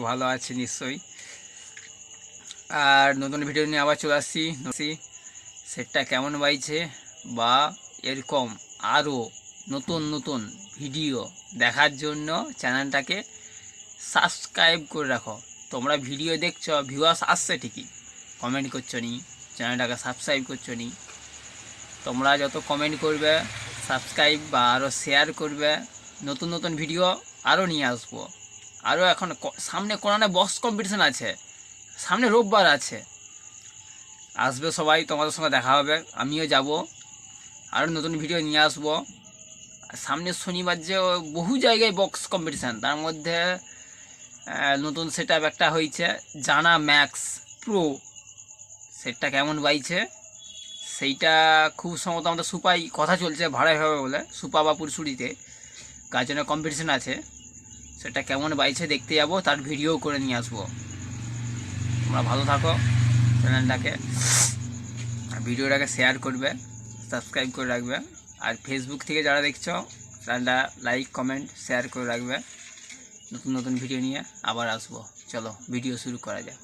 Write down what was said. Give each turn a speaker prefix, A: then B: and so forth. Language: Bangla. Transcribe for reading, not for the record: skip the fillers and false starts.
A: ভালো আছে নিশ্চয়ই। আর নতুন ভিডিও নিয়ে আবার চলে আসছি। সেটটা কেমন বাইছে বা এরকম আরও নতুন নতুন ভিডিও দেখার জন্য চ্যানেলটাকে সাবস্ক্রাইব করে রাখো। তোমরা ভিডিও দেখছো, ভিউয়ার্স আসছে ঠিকই, কমেন্ট করছো নি, চ্যানেলটাকে সাবস্ক্রাইব করছো নি। তোমরা যত কমেন্ট করবে, সাবস্ক্রাইব বা আরও শেয়ার করবে, নতুন নতুন ভিডিও আরও নিয়ে আসবো। আরও এখন সামনে কোরআনে বক্স কম্পিটিশান আছে, সামনে রোববার আছে, আসবে সবাই, তোমাদের সঙ্গে দেখা হবে, আমিও যাব, আরও নতুন ভিডিও নিয়ে আসবো। সামনে শনিবার যে বহু জায়গায় বক্স কম্পিটিশান, তার মধ্যে নতুন সেট আপ একটা হয়েছে জানা ম্যাক্স প্রো, সেটটা কেমন বাইছে সেইটা খুব সম্ভবত আমাদের সুপাই কথা চলছে, ভাড়াই হবে বলে, সুপা বা পুরসুরিতে গাজনের কম্পিটিশান আছে। সেটা কেমন বাইছে দেখতে যাব, তার ভিডিও করে নিয়ে আসবো। তোমরা ভালো থাকো, চ্যানেলটাকে ভিডিওটাকে শেয়ার করবে, সাবস্ক্রাইব করে রাখবে। আর ফেসবুক থেকে যারা দেখছো চ্যানেলটা লাইক কমেন্ট শেয়ার করে রাখবে। নতুন নতুন ভিডিও নিয়ে আবার আসবো। চলো ভিডিও শুরু করা যাক।